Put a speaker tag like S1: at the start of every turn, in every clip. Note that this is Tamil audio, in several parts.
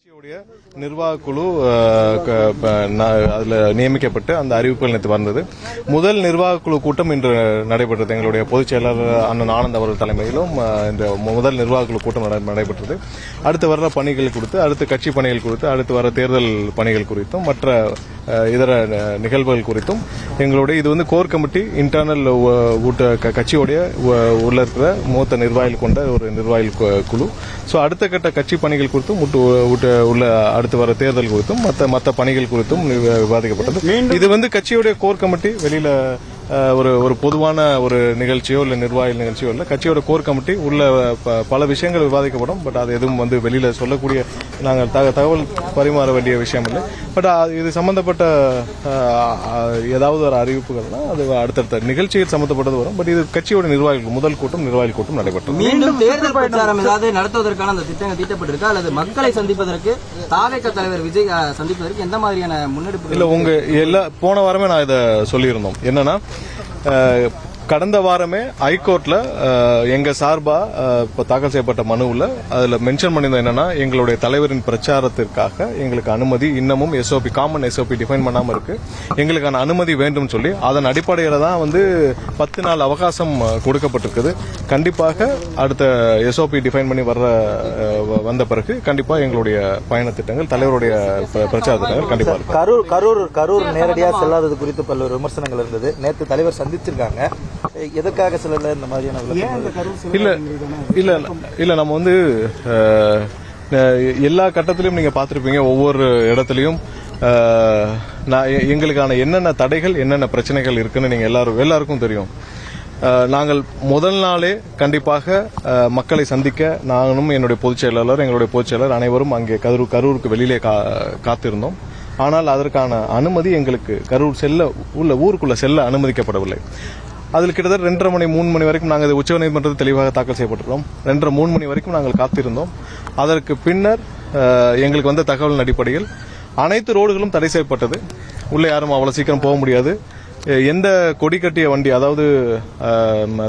S1: கட்சியுடைய நிர்வாக குழு அதில் நியமிக்கப்பட்டு அந்த அறிவிப்புகள் நேற்று வந்தது. முதல் நிர்வாக குழு கூட்டம் இன்று நடைபெற்றது. எங்களுடைய பொதுச் செயலாளர் அண்ணன் ஆனந்த் அவர்கள் தலைமையிலும் இந்த முதல் நிர்வாக குழு கூட்டம் நடைபெற்றது. அடுத்து வர்ற பணிகள் குறித்து, அடுத்து கட்சி பணிகள் குறித்து, அடுத்து வர தேர்தல் பணிகள் குறித்தும் மற்ற இதர நிகழ்வுகள் குறித்தும் எங்களுடைய இது கோர் கமிட்டி இன்டர்னல் கட்சியுடைய உள்ள இருக்கிற மூத்த நிர்வாகிகள் கொண்ட ஒரு நிர்வாகிகள் குழு. ஸோ அடுத்த கட்ட கட்சி பணிகள் குறித்தும் உள்ள அடுத்து வர தேர்தல் குறித்தும் மற்ற பணிகள் குறித்தும் விவாதிக்கப்பட்டது. இது கட்சியுடைய கோர் கமிட்டி வெளியில ஒரு பொதுவான ஒரு நிகழ்ச்சியோ இல்ல நிர்வாக நிகழ்ச்சியோ இல்ல. கட்சியோட கோர் கமிட்டி உள்ள பல விஷயங்கள் விவாதிக்கப்படும். பட் அது எதுவும் வெளியில சொல்லக்கூடிய நாங்கள் தகவல் பரிமாற வேண்டிய விஷயம் இல்லை. பட் இது சம்பந்தப்பட்ட ஏதாவது ஒரு அறிவிப்புகள்னா அது அடுத்தடுத்த நிகழ்ச்சியில் சம்பந்தப்பட்டது வரும். பட் இது கட்சியோட நிர்வாகிகள் முதல் கூட்டம் நிர்வாகிகள் கூட்டம் நடைபெற்றது.
S2: மீண்டும் தேர்தல் பிரச்சாரம் ஏதாவது நடத்துவதற்கான அந்த திட்டங்கள் தீட்டப்பட்டிருக்கா அல்லது மக்களை சந்திப்பதற்கு தாவேக தலைவர் விஜய் சந்திப்பதற்கு எந்த மாதிரியான முன்னெடுப்பு
S1: இல்ல? போன வாரமே நான் இதை சொல்லியிருந்தோம். என்னன்னா கடந்த வாரமே ஹைகோர்ட்ல எங்க சார்பா தாக்கல் செய்யப்பட்ட மனுவில் அதுல மென்ஷன் பண்ணியிருந்தோம். என்னன்னா எங்களுடைய தலைவரின் பிரச்சாரத்திற்காக எங்களுக்கு அனுமதி இன்னமும் எஸ்ஓபி காமன் எஸ்ஓபி டிஃபைன் பண்ணாம இருக்கு. எங்களுக்கான அனுமதி வேண்டும் சொல்லி அதன் அடிப்படையில தான் 10 நாள் அவகாசம் கொடுக்கப்பட்டிருக்குது. கண்டிப்பாக அடுத்த எஸ்ஓபி டிஃபைன் பண்ணி வந்த பிறகு கண்டிப்பா எங்களுடைய பயண திட்டங்கள் தலைவருடைய பிரச்சார திட்டங்கள் கண்டிப்பா
S3: கரூர் நேரடியாக செல்லாதது குறித்து பல்வேறு விமர்சனங்கள் இருந்தது. நேற்று தலைவர் சந்திச்சிருக்காங்க. எதற்காக செல்லல இந்த மாதிரியான
S1: இல்ல நம்ம எல்லா கட்டத்திலும் நீங்க பாத்திருப்பீங்க. ஒவ்வொரு இடத்துலயும் எங்களுக்கான என்னென்ன தடைகள் என்னென்ன பிரச்சனைகள் இருக்குன்னு நீங்க எல்லாருக்கும் தெரியும். நாங்கள் முதல் நாளே கண்டிப்பாக மக்களை சந்திக்க நானும் என்னுடைய பொதுச் செயலாளர் அனைவரும் அங்கே கரூருக்கு வெளியிலே காத்திருந்தோம். ஆனால் அதற்கான அனுமதி எங்களுக்கு கரூர் ஊருக்குள்ள செல்ல அனுமதிக்கப்படவில்லை. அதில் கிட்டத்தட்ட 2:30 மணி 3 மணி வரைக்கும் நாங்கள் உச்சநீதிமன்றத்தில் தெளிவாக தாக்கல் செய்யப்பட்டிருக்கோம். 2:30 3 மணி வரைக்கும் நாங்கள் காத்திருந்தோம். அதற்கு பின்னர் எங்களுக்கு வந்த தகவலின் அடிப்படையில் அனைத்து ரோடுகளும் தடை செய்யப்பட்டது. உள்ளே யாரும் அவ்வளவு சீக்கிரம் போக முடியாது. எந்த கொடி கட்டிய வண்டி, அதாவது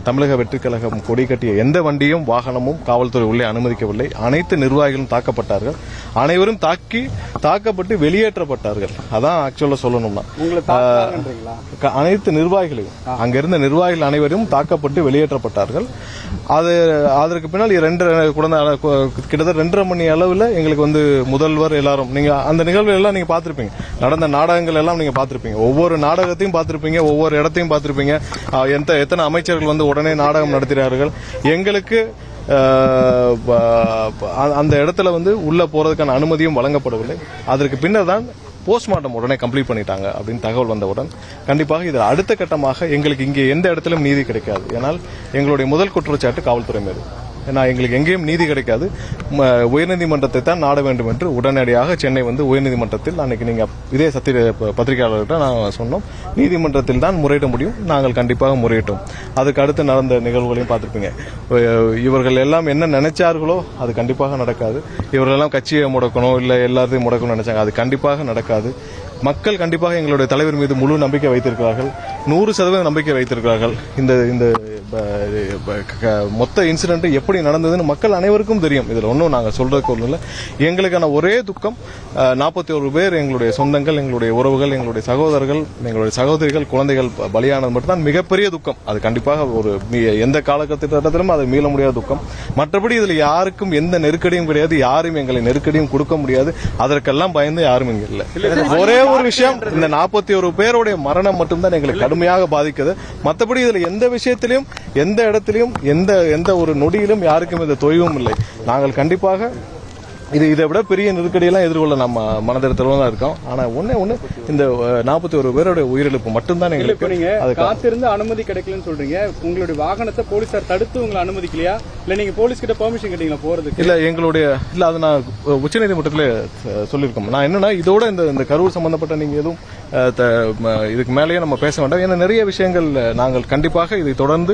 S1: தமிழக வெற்றி கழகம் கொடி கட்டிய எந்த வண்டியும் வாகனமும் காவல்துறை உள்ளே அனுமதிக்கவில்லை. அனைத்து நிர்வாகிகளும் தாக்கப்பட்டார்கள். அனைவரும் தாக்கப்பட்டு வெளியேற்றப்பட்டார்கள். அதான் ஆக்சுவலா சொல்லணும்னா அனைத்து நிர்வாகிகளையும் அங்கிருந்த நிர்வாகிகள் அனைவரும் தாக்கப்பட்டு வெளியேற்றப்பட்டார்கள். அதற்கு பின்னால் கிட்டத்தட்ட 2:30 மணி அளவில் எங்களுக்கு முதல்வர் எல்லாரும் நீங்க அந்த நிகழ்வு எல்லாம் நீங்க பாத்திருப்பீங்க. நடந்த நாடகங்கள் எல்லாம் நீங்க பாத்திருப்பீங்க. ஒவ்வொரு நாடகத்தையும் பாத்திருப்பீங்க, ஒவ்வொரு இடத்தையும் பார்த்திருப்பீங்க. எத்தனை அமைச்சர்கள் உடனே நாடகம் நடத்துகிறார்கள். எங்களுக்கு அந்த இடத்துல உள்ள போறதுக்கான அனுமதியும் வழங்கப்படவில்லை. அதற்கு பின்னர் தான் போஸ்ட்மார்ட்டம் உடனே கம்ப்ளீட் பண்ணிட்டாங்க அப்படின்னு தகவல் வந்தவுடன் கண்டிப்பாக இது அடுத்த கட்டமாக எங்களுக்கு இங்கே எந்த இடத்திலும் நீதி கிடைக்காது. ஏனால் எங்களுடைய முதல் குற்றச்சாட்டு காவல்துறை மீது. ஏன்னா எங்களுக்கு எங்கேயும் நீதி கிடைக்காது, உயர்நீதிமன்றத்தை தான் நாட வேண்டும் என்று உடனடியாக சென்னை உயர்நீதிமன்றத்தில் அன்னைக்கு நீங்க இதே பத்திரிகையாளர்கிட்ட நான் சொன்னோம், நீதிமன்றத்தில் தான் முறையிட முடியும், நாங்கள் கண்டிப்பாக முறையிட்டோம். அதுக்கு அடுத்து நடந்த நிகழ்வுகளையும் பார்த்திருப்பீங்க. இவர்கள் எல்லாம் என்ன நினைச்சார்களோ அது கண்டிப்பாக நடக்காது. இவர்கள் எல்லாம் கட்சியை முடக்கணும் இல்ல எல்லாத்தையும் முடக்கணும்னு நினைச்சாங்க, அது கண்டிப்பாக நடக்காது. மக்கள் கண்டிப்பாக எங்களுடைய தலைவர் மீது முழு நம்பிக்கை வைத்திருக்கிறார்கள், 100% நம்பிக்கை வைத்திருக்கிறார்கள். இந்த மொத்த இன்சிடென்ட் எப்படி நடந்ததுன்னு மக்கள் அனைவருக்கும் தெரியும். இதுல ஒன்றும் நாங்கள் சொல்றதுக்கு ஒன்றும் இல்லை. எங்களுக்கான ஒரே துக்கம் 41 பேர் எங்களுடைய சொந்தங்கள், எங்களுடைய உறவுகள், எங்களுடைய சகோதரர்கள், எங்களுடைய சகோதரிகள், குழந்தைகள் பலியானது மட்டும்தான் மிகப்பெரிய துக்கம். அது கண்டிப்பாக எந்த காலகட்டத்திலும் அது மீள முடியாத துக்கம். மற்றபடி இதுல யாருக்கும் எந்த நெருக்கடியும் கிடையாது. யாரும் எங்களை நெருக்கடியும் கொடுக்க முடியாது. அதற்கெல்லாம் பயந்து யாரும் இங்க இல்லை. ஒரே ஒரு விஷயம், இந்த 41 பேருடைய மரணம் மட்டும்தான் எங்களுக்கு கடுமையாக பாதிக்குது. மற்றபடி இதுல எந்த விஷயத்திலும் எந்த இடத்திலும் எந்த ஒரு நொடியிலும் யாருக்கும் இந்த தொய்வும் இல்லை. நாங்கள் கண்டிப்பாக இதை விட பெரிய நெருக்கடியெல்லாம் எதிர்கொள்ள நம்ம மனதிடத்துல தான் இருக்கோம். ஆனா ஒண்ணு இந்த 41 பேருடைய உயிரிழப்பு மட்டும்தான் எங்களுக்கு.
S4: நீங்க காத்திருந்து அனுமதி கிடைக்கலன்னு சொல்றீங்க. உங்களுடைய வாகனத்தை போலீசார் தடுத்து உங்களை அனுமதிக்கலையா, இல்ல நீங்க போலீஸ் கிட்ட பெர்மிஷன் கேட்டீங்களா போறதுக்கு?
S1: இல்ல அது நான் உச்சநீதிமன்றத்துல சொல்லியிருக்கோம். நான் என்னன்னா இதோட இந்த கரூர் சம்பந்தப்பட்ட நீங்க எதுவும் இதுக்கு மேலேயே நம்ம பேச வேண்டாம். ஏன்னா நிறைய விஷயங்கள் நாங்கள் கண்டிப்பாக இதை தொடர்ந்து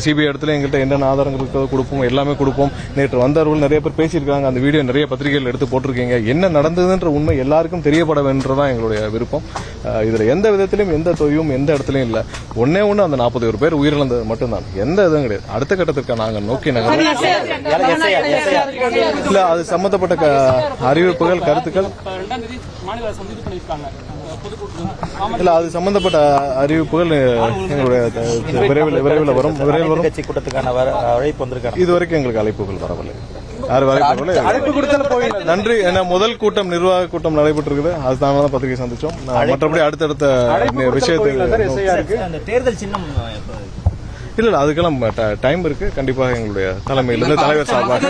S1: சிபிஐ இடத்துல எங்கள்கிட்ட என்னென்ன ஆதாரங்கள் இருக்கிறதோ கொடுப்போம், எல்லாமே கொடுப்போம். நேற்று வந்தவர்கள் நிறைய பேர் பேசியிருக்காங்க, அந்த வீடியோ நிறைய பத்திரிகைகள் எடுத்து போட்டிருக்கீங்க. என்ன நடந்ததுன்ற உண்மை எல்லாருக்கும் தெரியப்பட வேண்டதான் எங்களுடைய விருப்பம். இதுல எந்த விதத்திலும் எந்த தொய்வும் எந்த இடத்துலயும் இல்ல. ஒன்னே ஒண்ணு அந்த 41 பேர் உயிரிழந்தது மட்டும்தான், எந்த இதுவும் கிடையாது. அடுத்த கட்டத்திற்கு நாங்கள் நோக்கி நகர் இல்ல, அது சம்பந்தப்பட்ட அறிவிப்புகள் கருத்துக்கள் இல்ல, அது சம்பந்தப்பட்ட அறிவிப்புகள் எங்களுடைய விரைவில் வரும்.
S3: கட்சி கூட்டத்துக்கான அழைப்பு வந்திருக்காங்க.
S1: இதுவரைக்கும் எங்களுக்கு அழைப்புகள் வரவில்லை. நன்றி. ஏன்னா முதல் கூட்டம் நிர்வாக கூட்டம் நடைபெற்றிருக்குது, அதுதான் பத்திரிகை சந்திச்சோம். மற்றபடி அடுத்தடுத்த விஷயத்தை
S2: தேர்தல் சின்னம்
S1: இல்ல அதுக்கெல்லாம் டைம் இருக்கு. கண்டிப்பாக எங்களுடைய தலைமையிலிருந்து தலைவர் சார்பாக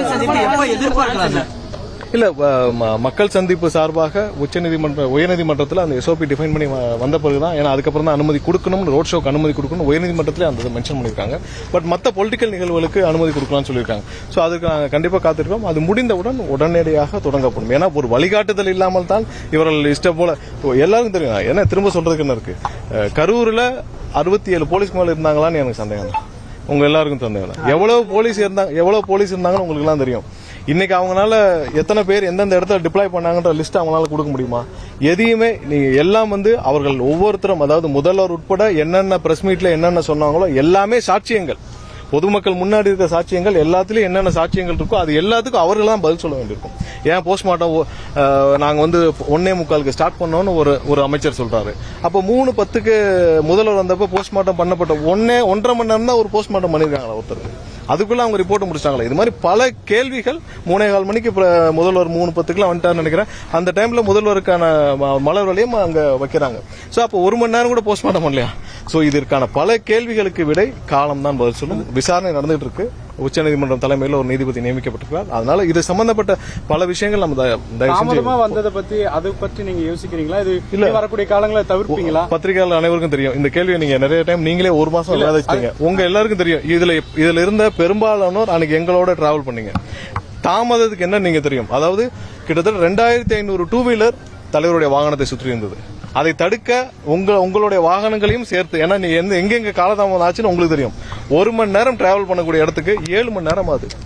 S1: இல்ல மக்கள் சந்திப்பு சார்பாக உயர்நீதிமன்றத்தில் அந்த எஸ்ஓபி டிஃபைன் பண்ணி வந்த பிறகுதான், ஏன்னா அதுக்கப்புறம் தான் அனுமதி கொடுக்கணும், ரோட் ஷோக்கு அனுமதி கொடுக்கணும் உயர்நீதிமன்றத்திலே அந்த மென்ஷன் பண்ணியிருக்காங்க. பட் மற்ற பொலிட்டிக்கல் நிகழ்வுகளுக்கு அனுமதி கொடுக்கலாம்னு சொல்லியிருக்காங்க. ஸோ அதுக்கு நாங்கள் கண்டிப்பாக காத்திருக்கோம். அது முடிந்தவுடன் உடனடியாக தொடங்கப்படும். ஏன்னா ஒரு வழிகாட்டுதல் இல்லாமல் தான் இவர்கள் இஷ்டம் போல எல்லாருக்கும் தெரியும். ஏன்னா திரும்ப சொல்றதுக்கு என்ன இருக்கு, கரூரில் 67 போலீஸ்க்கு மேல இருந்தாங்களான்னு எனக்கு சந்தேகம் தான். உங்க எல்லாருக்கும் சந்தேகம் தான். எவ்வளவு போலீஸ் இருந்தாங்கன்னு உங்களுக்கு எல்லாம் தெரியும். இன்னைக்கு அவங்களால எத்தனை பேர் எந்தெந்த இடத்துல டிப்ளாய் பண்ணாங்கன்ற லிஸ்ட் அவங்களால கொடுக்க முடியுமா? எதையுமே நீங்க எல்லாம் அவர்கள் ஒவ்வொருத்தரும், அதாவது முதல்வர் உட்பட என்னென்ன பிரஸ் மீட்ல என்னென்ன சொன்னாங்களோ எல்லாமே சாட்சியங்கள், பொதுமக்கள் முன்னாடி இருக்க சாட்சியங்கள், எல்லாத்துலயும் என்னென்ன சாட்சியங்கள் இருக்கோ அது எல்லாத்துக்கும் அவர்கள் தான் பதில் சொல்ல வேண்டியிருக்கும். ஏன் போஸ்ட்மார்ட்டம் நாங்க 1:45 ஸ்டார்ட் பண்ணோம்னு ஒரு அமைச்சர் சொல்றாரு. அப்ப 3:10 முதல்வர் வந்தப்ப போஸ்ட்மார்ட்டம் பண்ணப்பட்ட 1.5 மணி நேரம் தான் ஒரு போஸ்ட்மார்ட்டம் பண்ணிருக்காங்களா ஒருத்தருக்கு? அதுக்குள்ள அவங்க ரிப்போர்ட் முடிச்சிட்டாங்களா? இது மாதிரி பல கேள்விகள். 3:15 மணிக்கு முதல்வர் 3:10 வந்துட்டாருன்னு நினைக்கிறேன். அந்த டைம்ல முதல்வருக்கான மலர் வளையம் அங்க வைக்கிறாங்க. சோ அப்ப 1 மணி நேரம் கூட போஸ்ட்மார்ட்டம் பண்ணலையா? சோ இதற்கான பல கேள்விகளுக்கு விடை காலம் தான் பதில் சொல்லும். விசாரணை நடந்துட்டு இருக்கு. உச்சநீதிமன்றம் தலைமையில் ஒரு நீதிபதி நியமிக்கப்பட்டிருக்கிறார். அதனால இது சம்பந்தப்பட்ட பல விஷயங்கள் நம்ம
S4: வந்ததை பத்தி அதை பற்றி நீங்க யோசிக்கிறீங்களா? இது இல்ல வரக்கூடிய காலங்களை தவிர்ப்பீங்களா?
S1: பத்திரிகையாளர் அனைவருக்கும் தெரியும் இந்த கேள்வியை. நீங்க நிறைய டைம் நீங்களே 1 மாசம் விளையாடிச்சிட்டீங்க. உங்க எல்லாருக்கும் தெரியும். இதுல இருந்த பெரும்பாலானோர் அன்னைக்கு எங்களோட டிராவல் பண்ணீங்க. தாமதத்துக்கு என்ன நீங்க தெரியும். அதாவது கிட்டத்தட்ட 2500 டூ வீலர் தலைவருடைய வாகனத்தை சுற்றி இருந்தது. அதை தடுக்க உங்களுடைய வாகனங்களையும் சேர்த்து, ஏன்னா நீ எங்க காலதாமதம் ஆச்சுன்னு உங்களுக்கு தெரியும். 1 மணி நேரம் டிராவல் பண்ணக்கூடிய இடத்துக்கு 7 மணி நேரம் ஆகுது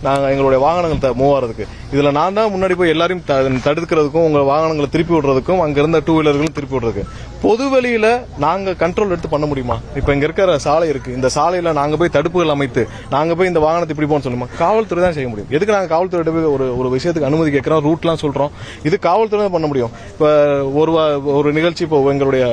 S1: நாங்க எங்களுடைய வாகனங்கள் மூவ் ஆறதுக்கு. இதுல நான் தான் முன்னாடி போய் எல்லாரையும் தடுக்கிறதுக்கும் உங்க வாகனங்களை திருப்பி விடுறதுக்கும் அங்க இருந்த டூ வீலர்களும் திருப்பி விடுறதுக்கு. பொது வெளியில நாங்க கண்ட்ரோல் எடுத்து பண்ண முடியுமா? இப்ப இங்க இருக்கிற சாலை இருக்கு, இந்த சாலையில நாங்க போய் தடுப்புகள் அமைத்து நாங்க போய் இந்த வாகனத்தை இப்படி போன்னு சொல்லுமா? காவல்துறை தான் செய்ய முடியும். எதுக்கு நாங்க காவல்துறை போய் ஒரு விஷயத்துக்கு அனுமதி கேட்கிறோம், ரூட்லாம் சொல்றோம்? இது காவல்துறை தான் பண்ண முடியும். இப்ப ஒரு நிகழ்ச்சி இப்போ எங்களுடைய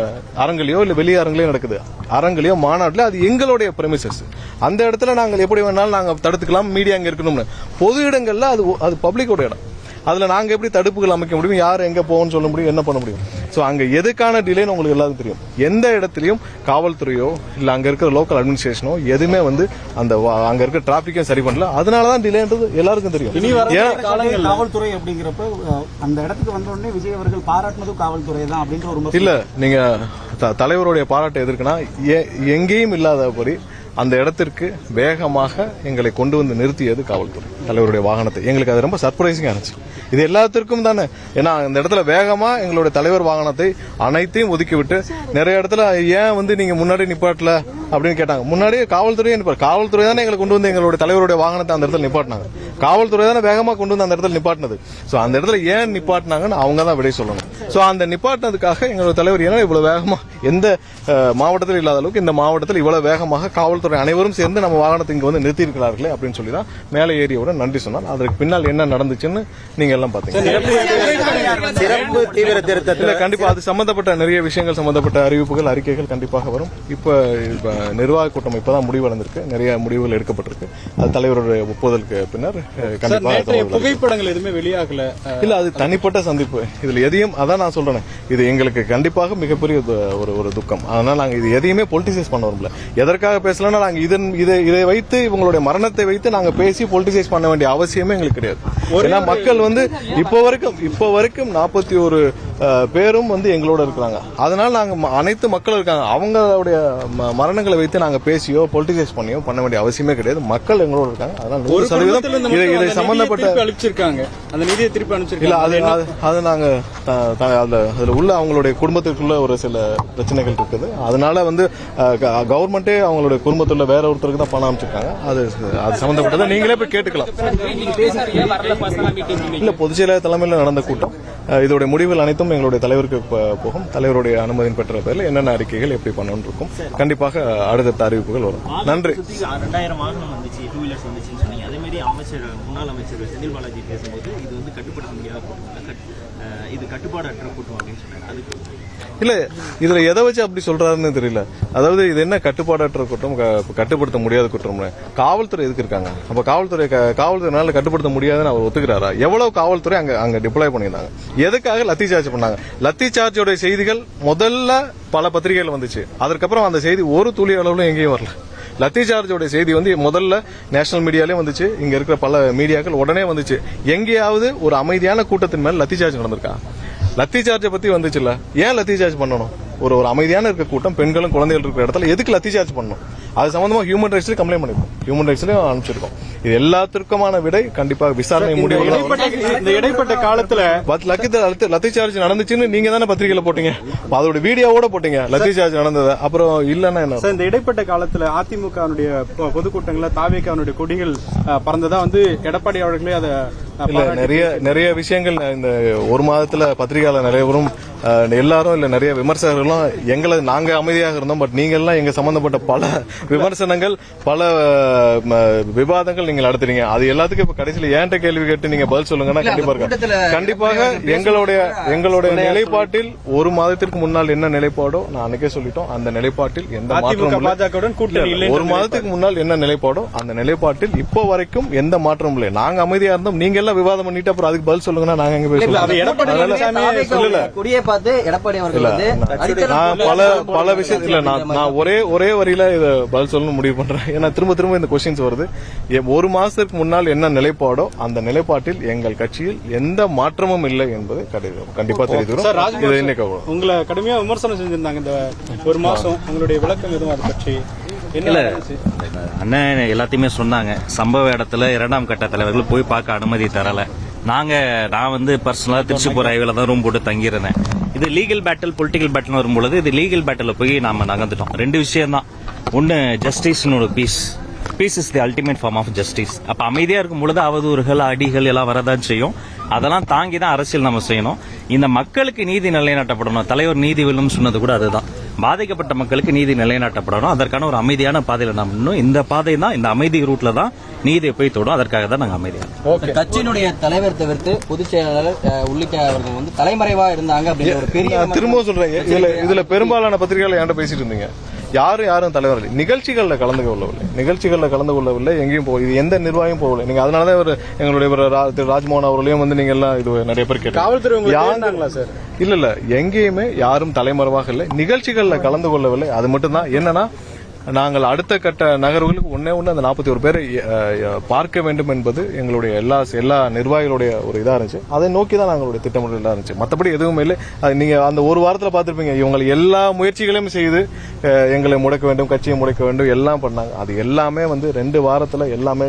S1: அரங்கிலையோ இல்ல வெளியே அரங்கிலையோ நடக்குது, அரங்கிலையோ மாநாட்டில், அது எங்களுடைய பிரமிசஸ். அந்த இடத்துல நாங்கள் எப்படி வேணாலும் நாங்க தடுத்துக்கலாம், மீடியா அங்க இருக்கணும்னு. பொது இடங்கள்ல அது பப்ளிக்கோட இடம். அதுல நாங்க எப்படி தடுப்புகள் அமைக்க முடியும், யார் எங்க போகணும்னு சொல்ல முடியும், என்ன பண்ண முடியும்? சோ அங்க எதுக்கான டிலேன்னு உங்களுக்கு எல்லாருக்கும் தெரியும். எந்த இடத்துலயும் காவல்துறையோ இல்ல அங்க இருக்கிற லோக்கல் அட்மினிஸ்ட்ரேஷனோ எதுவுமே அந்த அங்க இருக்க டிராபிக்கையும் சரி பண்ணல. அதனாலதான் டிலேன்றது எல்லாருக்கும் தெரியும்.
S2: காவல்துறை அப்படிங்கிறப்ப அந்த இடத்துக்கு வந்த உடனே விஜய் அவர்கள் பாராட்டினதும் காவல்துறை தான் அப்படின்ற ஒரு
S1: இல்ல, நீங்க தலைவருடைய பாராட்டு எதற்குன்னா, எங்கேயும் இல்லாதபடி அந்த இடத்திற்கு வேகமாக எங்களை கொண்டு வந்து நிறுத்தியது காவல்துறை, தலைவருடைய வாகனத்தை. எங்களுக்கு அது ரொம்ப சர்ப்ரைசிங்கா இருந்துச்சு. இது எல்லாத்திற்கும் தானே. ஏன்னா அந்த இடத்துல வேகமா எங்களுடைய தலைவர் வாகனத்தை அனைத்தையும் ஒதுக்கிவிட்டு நிறைய இடத்துல ஏன் நீங்க முன்னாடி நிப்பாட்டல அப்படின்னு கேட்டாங்க. முன்னாடியே காவல்துறையே காவல்துறை தானே எங்களை கொண்டு வந்து எங்களுடைய தலைவருடைய வாகனத்தை அந்த இடத்துல நிப்பாட்டினாங்க. காவல்துறை தானே வேகமா கொண்டு வந்து அந்த இடத்துல நிப்பாட்டினது. சோ அந்த இடத்துல ஏன் நிப்பாட்டினாங்கன்னு அவங்க தான் விடை சொல்லணும். சோ அந்த நிப்பாட்டினதுக்காக எங்களுடைய தலைவர் ஏன்னா இவ்வளவு வேகமா எந்த மாவட்டத்தில் இல்லாத அளவுக்கு இந்த மாவட்டத்தில் இவ்வளவு வேகமாக காவல்துறை அனைவரும் சேர்ந்து நம்ம வாகனத்தை இங்க வந்து நிறுத்தி இருக்கிறார்களே அப்படின்னு சொல்லி தான் மேலே ஏறியவுடன் நன்றி சொன்னார். அதற்கு பின்னால் என்ன நடந்துச்சுன்னு நீங்க எல்லாம் பாத்தீங்க. கண்டிப்பா அது சம்பந்தப்பட்ட நிறைய விஷயங்கள் சம்பந்தப்பட்ட அறிவிப்புகள் அறிக்கைகள் கண்டிப்பாக வரும். இப்ப நிர்வாக கூட்டம் இப்பதான் முடிவடைந்திருக்கு. நிறைய முடிவுகள் எடுக்கப்பட்டிருக்கு. அது தலைவருடைய ஒப்புதலுக்கு பின்னர் கண்டிப்பாக
S4: புகைப்படங்கள் எதுவுமே வெளியாகல.
S1: இல்ல, அது தனிப்பட்ட சந்திப்பு. இதுல எதையும் அதான் நான் சொல்றேன். இது எங்களுக்கு கண்டிப்பாக மிகப்பெரிய ஒரு துக்கம். அதனால நாங்க இது எதையுமே பொலிட்டிசைஸ் பண்ண வரும்ல. எதற்காக பேசலன்னா நாங்க இதை வைத்து இவங்களுடைய மரணத்தை வைத்து நாங்க பேசி பொலிட்டிசைஸ் பண்ண வேண்டிய அவசியமே எங்களுக்கு கிடையாது. ஏன்னா மக்கள் இப்போ வரைக்கும் 41 பேரும் எங்களோட இருக்கிறாங்க. அதனால நாங்க அனைத்து மக்கள் இருக்காங்க. அவங்களுடைய மரணங்களை வைத்து நாங்க பேசியோ பொலிட்டிசைஸ் பண்ணியோ பண்ண வேண்டிய அவசியமே கிடையாது. மக்கள் எங்களோட இருக்காங்க. அதனால 100% இதை சம்பந்தப்பட்ட
S4: அனுப்பிச்சிருக்காங்க, அந்த நிதியை திருப்பி
S1: இல்ல
S4: அனுப்பிச்சிருக்காங்க.
S1: அது நாங்க அதுல உள்ள அவங்களுடைய குடும்பத்திற்குள்ள ஒரு சில பிரச்சனைகள் இருக்குது. அதனால வந்து கவர்மெண்டே அவங்களுடைய குடும்பத்துல வேற ஒருத்தருக்கு தான் பணம் அமைச்சிருக்காங்க. அது சம்பந்தப்பட்டதை நீங்களே போய் கேட்டுக்கலாம். இல்ல பொதுச் செயலாளர் தலைமையில் நடந்த கூட்டம். இதோட முடிவுகள் அனைத்தும் எங்களுடைய தலைவருக்கு போகும். தலைவருடைய அனுமதி பெற்ற பேரில் என்னென்ன அறிக்கைகள் எப்படி பண்ணணும் இருக்கும். கண்டிப்பாக அடுத்தடுத்த அறிவிப்புகள் வரும். நன்றி.
S5: 2000 வாகனம் வந்துச்சு, 2 வீலர்ஸ் வந்துச்சுன்னு சொன்னீங்க. அதே மாதிரி முன்னாள் அமைச்சர் செந்தில் பாலாஜி பேசும்போது இது வந்து கட்டுப்படுத்த முடியாத கூட்டம், இது கட்டுப்பாடற்ற கூட்டம் அப்படின்னு சொன்னாங்க. அதுக்கு
S1: இல்ல இதுல எதை வச்சு அப்படி சொல்றாருன்னு தெரியல. அதாவது இது என்ன கட்டுப்பாடற்ற குற்றம், கட்டுப்படுத்த முடியாத குற்றம்? காவல்துறை எதுக்கு இருக்காங்க? அப்ப காவல்துறையினால கட்டுப்படுத்த முடியாதுன்னு அவர் ஒத்துக்கிறாரா? எவ்வளவு காவல்துறை அங்க டிப்ளாய் பண்ணியிருந்தாங்க? எதுக்காக லத்தி சார்ஜ் பண்ணாங்க? லத்தி சார்ஜோட செய்திகள் முதல்ல பல பத்திரிகைகள் வந்துச்சு. அதற்கப்புறம் அந்த செய்தி ஒரு துளி அளவுல எங்கேயும் வரல. லத்தி சார்ஜோட செய்தி வந்து முதல்ல நேஷனல் மீடியாலயும் வந்துச்சு, இங்க இருக்கிற பல மீடியாக்கள் உடனே வந்துச்சு. எங்கேயாவது ஒரு அமைதியான கூட்டத்தின் மேல லத்தி சார்ஜ் நடந்திருக்கா? லத்தி சார்ஜை பத்தி வந்துச்சுல்ல, ஏன் லத்தி சார்ஜ் பண்ணணும்? ஒரு அமைதியான இருக்க கூட்டம், பெண்களும் குழந்தைகள் இருக்கிற இடத்துல எதுக்கு லத்தி சார்ஜ் பண்ணணும்? அது சம்பந்தமா ஹியூமன் ரைட்ஸ்ல கம்ப்ளைண்ட் பண்ணிருக்கோம், ஹியூமன் ரைட்ஸ்லயும் அனுப்பிச்சிருக்கோம். இது எல்லாத்திற்குமான விடை கண்டிப்பாக விசாரணை முடிவு.
S4: இந்த இடைப்பட்ட காலத்துல
S1: லத்தி சார்ஜ் நடந்துச்சுன்னு நீங்க தானே பத்திரிகையில போட்டீங்க, அதோட வீடியோவோட போட்டீங்க லத்தி சார்ஜ் நடந்தது. அப்புறம் இல்லன்னா என்ன?
S4: இந்த இடைப்பட்ட காலத்துல அதிமுகவுடைய பொதுக்கூட்டங்கள்ல தாவேகாவுடைய கொடிகள் பறந்ததா வந்து எடப்பாடி அவர்களே அதை
S1: நிறைய விஷயங்கள் இந்த ஒரு மாதத்துல பத்திரிகையாளர் நிறையவரும் எல்லாரும் இல்ல நிறைய விமர்சகர்களும் நாங்க அமைதியாக இருந்தோம். பட் நீங்க எல்லாம் எங்க சம்பந்தப்பட்ட பல விமர்சனங்கள், பல விவாதங்கள் நீங்கள் நடத்துறீங்க. அது எல்லாத்துக்கும் இப்ப கடைசியில ஏன்ட்ட கேள்வி கேட்டு நீங்க பதில் சொல்லுங்கன்னா கண்டிப்பாக எங்களுடைய நிலைப்பாட்டில் ஒரு மாதத்திற்கு முன்னால் என்ன நிலைப்பாடோ நான் அன்னைக்கே சொல்லிட்டோம். அந்த நிலைப்பாட்டில் எந்த மாற்றமும், ஒரு மாதத்துக்கு முன்னால் என்ன நிலைப்பாடோ அந்த நிலைப்பாட்டில் இப்போ வரைக்கும் எந்த மாற்றமும் இல்லை. நாங்க அமைதியா இருந்தோம், நீங்க எல்லாம் விவாதம் பண்ணிட்டு அப்புறம் அதுக்கு பதில் சொல்லுங்கன்னா நாங்க எங்க பேசுவோம்?
S2: எடப்பாடி அவர்கள்
S1: பல விஷயத்துல நான் ஒரே வரியில இதை பதில் சொல்லணும் முடிவு பண்றேன். ஏன்னா திரும்ப இந்த கொஸ்டின்ஸ் வருது. ஒரு மாசத்துக்கு முன்னால் என்ன நிலைப்பாடோ அந்த நிலைப்பாட்டில் எங்கள் கட்சியில் எந்த மாற்றமும் இல்லை என்பது கண்டிப்பா தெரிவிக்கிறோம்.
S4: உங்களை கடுமையா விமர்சனம் செஞ்சிருந்தாங்க இந்த ஒரு மாசம். உங்களுடைய விளக்கம் எதுவும் அதை பற்றி?
S5: இல்ல அண்ணன் எல்லாத்தையுமே சொன்னாங்க. சம்பவ இடத்துல 2ஆம் கட்ட தலைவர்கள் போய் பார்க்க அனுமதி தரல. நான் வந்து பர்சனலா திருச்சி போற ஹைவேல தான் ரூம் போட்டு தங்கியிருந்தேன். இது லீகல் பேட்டில், பொலிட்டிக்கல் பேட்டில் வரும்பொழுது இது லீகல் பேட்டில் போய் நாம நகர்ந்துட்டோம். 2 விஷயம் தான். ஒன்னு justice, peace is the ultimate form of justice. அப்ப அமைதியா இருக்கும் பொழுது அவதூறுகள், அடிகள் எல்லாம் வரதான் செய்யும். அதெல்லாம் தாங்கி தான் அரசியல் நம்ம செய்யணும். இந்த மக்களுக்கு நீதி நிலைநாட்டப்படணும். தலைவர் நீதி வெல்லும் சொன்னது கூட அதுதான். பாதிக்கப்பட்ட மக்களுக்கு நீதி நிலைநாட்டப்படணும். அதற்கான ஒரு அமைதியான பாதையில நாம் இன்னும் இந்த பாதை தான், இந்த அமைதி ரூட்ல தான் நீதியை போய் தொடும். அதற்காக தான் நாங்க அமைதியான
S2: கட்சியினுடைய தலைவர் தவிர்த்து பொதுச் செயலாளர் உள்ளிட்ட அவர்கள் வந்து தலைமறைவா இருந்தாங்க அப்படிங்கிற ஒரு பெரிய
S1: திரும்ப சொல்றேன். இதுல பெரும்பாலான பத்திரிகைகள் என்கிட்ட பேசிட்டு இருந்தீங்க. யாரும் தலைவர் நிகழ்ச்சிகள்ல கலந்து கொள்ளவில்லை, எங்கேயும் இது எந்த நிர்வாகம் போகவில்லை. நீங்க அதனாலதான் எங்களுடைய ராஜ்மோகன் அவர்களையும் வந்து நீங்க எல்லாம் இது நிறைய பேர் கேட்டாங்க. இல்ல எங்கேயுமே யாரும் தலைமறைவாக இல்லை, நிகழ்ச்சிகள்ல கலந்து கொள்ளவில்லை. அது மட்டும்தான். என்னன்னா நாங்கள் அடுத்த கட்ட நகர்வுகளுக்கு ஒன்னே அந்த 41 பேரை பார்க்க வேண்டும் என்பது எங்களுடைய எல்லா நிர்வாகிகளுடைய ஒரு இதா இருந்துச்சு. அதை நோக்கி தான் நாங்களுடைய திட்டமிடல் இருந்துச்சு. மற்றபடி எதுவும் இல்லை. நீங்க அந்த ஒரு வாரத்தில் பார்த்திருப்பீங்க, இவங்க எல்லா முயற்சிகளையும் செய்து எங்களை முடக்க வேண்டும், கட்சியை முடக்க வேண்டும் எல்லாம் பண்ணாங்க. அது எல்லாமே வந்து 2 வாரத்தில் எல்லாமே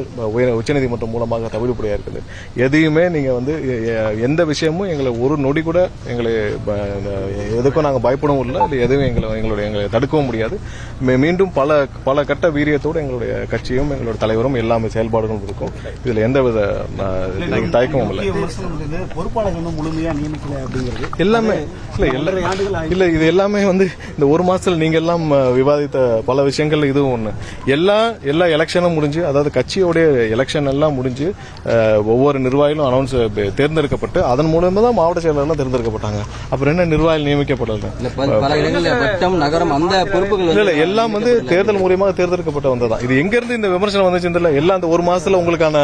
S1: உச்சநீதிமன்றம் மூலமாக தவிடுபடியா இருக்குது. எதையுமே நீங்க வந்து எந்த விஷயமும் எங்களை ஒரு நொடி கூட எங்களை எதுக்கும் நாங்கள் பயப்படவும் இல்லை, எதுவும் எங்களை தடுக்கவும் முடியாது. மீண்டும் பல கட்ட வீரியத்தோடு எங்களுடைய கட்சியும் எங்களுடைய தலைவரும் எல்லாமே செயல்பாடுகளும் இருக்கும். இதுல எந்தவித தயக்கமும் இல்லை. எல்லாமே இல்ல இது எல்லாமே வந்து இந்த ஒரு மாசத்துல நீங்க எல்லாம் விவாதித்த பல விஷயங்கள் இதுவும் ஒண்ணு. எல்லா எலெக்ஷனும் முடிஞ்சு, அதாவது கட்சியோடைய எலெக்ஷன் எல்லாம் முடிஞ்சு ஒவ்வொரு நிர்வாகிகளும் அனௌன்ஸ் தேர்ந்தெடுக்கப்பட்டு அதன் மூலமா தான் மாவட்ட செயலாளர்கள் தேர்ந்தெடுக்கப்பட்டாங்க. அப்புறம் என்ன நிர்வாகிகள் நியமிக்கப்படல?
S2: நகரம் அந்த பொறுப்புகள்
S1: எல்லாம் வந்து தேர்தல் மூலியமாக தேர்ந்தெடுக்கப்பட்ட வந்ததான். இது எங்க இருந்து இந்த விமர்சனம் வந்துச்சு எல்லாம் அந்த ஒரு மாசத்துல உங்களுக்கான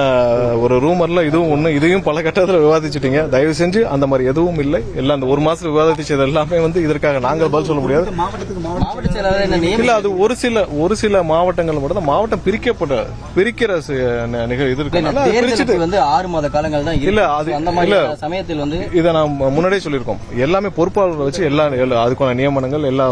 S1: ஒரு ரூமர்ல இதுவும் ஒண்ணு. இதையும் பல கட்டத்தில் விவாதிச்சுட்டீங்க. தயவு செஞ்சு அந்த மாதிரி எதுவும் இல்லை. எல்லாம் அந்த ஒரு மாசத்துல விவாதிச்சது எல்லாமே வந்து இதற்காக நாங்கள் பதில் சொல்ல முடியாது. இல்ல அது ஒரு சில மாவட்டங்கள் மட்டும் தான் மாவட்டம் பிரிக்கிற இது இருக்கு.
S2: 6 மாத காலங்கள் தான் இல்ல. அது இல்ல சமயத்தில் வந்து
S1: இதை நான் முன்னாடியே சொல்லியிருக்கோம். எல்லாமே பொறுப்பாளர்கள் வச்சு அதுக்கான நியமனங்கள், எல்லா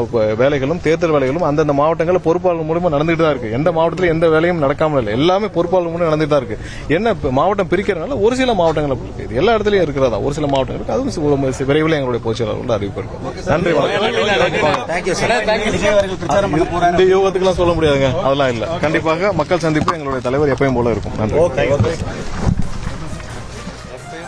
S1: வேலைகளும், தேர்தல் வேலைகளும் அந்தந்த மாவட்டங்களில் பொறுப்பு பொறுப்பாளர் மூலமா நடந்துட்டு தான் இருக்கு. எந்த மாவட்டத்தில் எந்த வேலையும் நடக்காமல் இல்லை, எல்லாமே பொறுப்பாளர் மூலம் நடந்துட்டு தான் இருக்கு. என்ன மாவட்டம் பிரிக்கிறதுனால ஒரு சில மாவட்டங்கள் அப்படி இருக்கு, எல்லா இடத்துலயும் இருக்கிறதா ஒரு சில மாவட்டங்கள் இருக்கு. அதுவும் விரைவில் எங்களுடைய பொதுச்செயலாளர்கள் அறிவிப்பு இருக்கு. நன்றி. இந்த யோகத்துக்கெல்லாம் சொல்ல முடியாதுங்க, அதெல்லாம் இல்ல. கண்டிப்பாக மக்கள் சந்திப்பு எங்களுடைய தலைவர் எப்பயும் போல இருக்கும். நன்றி.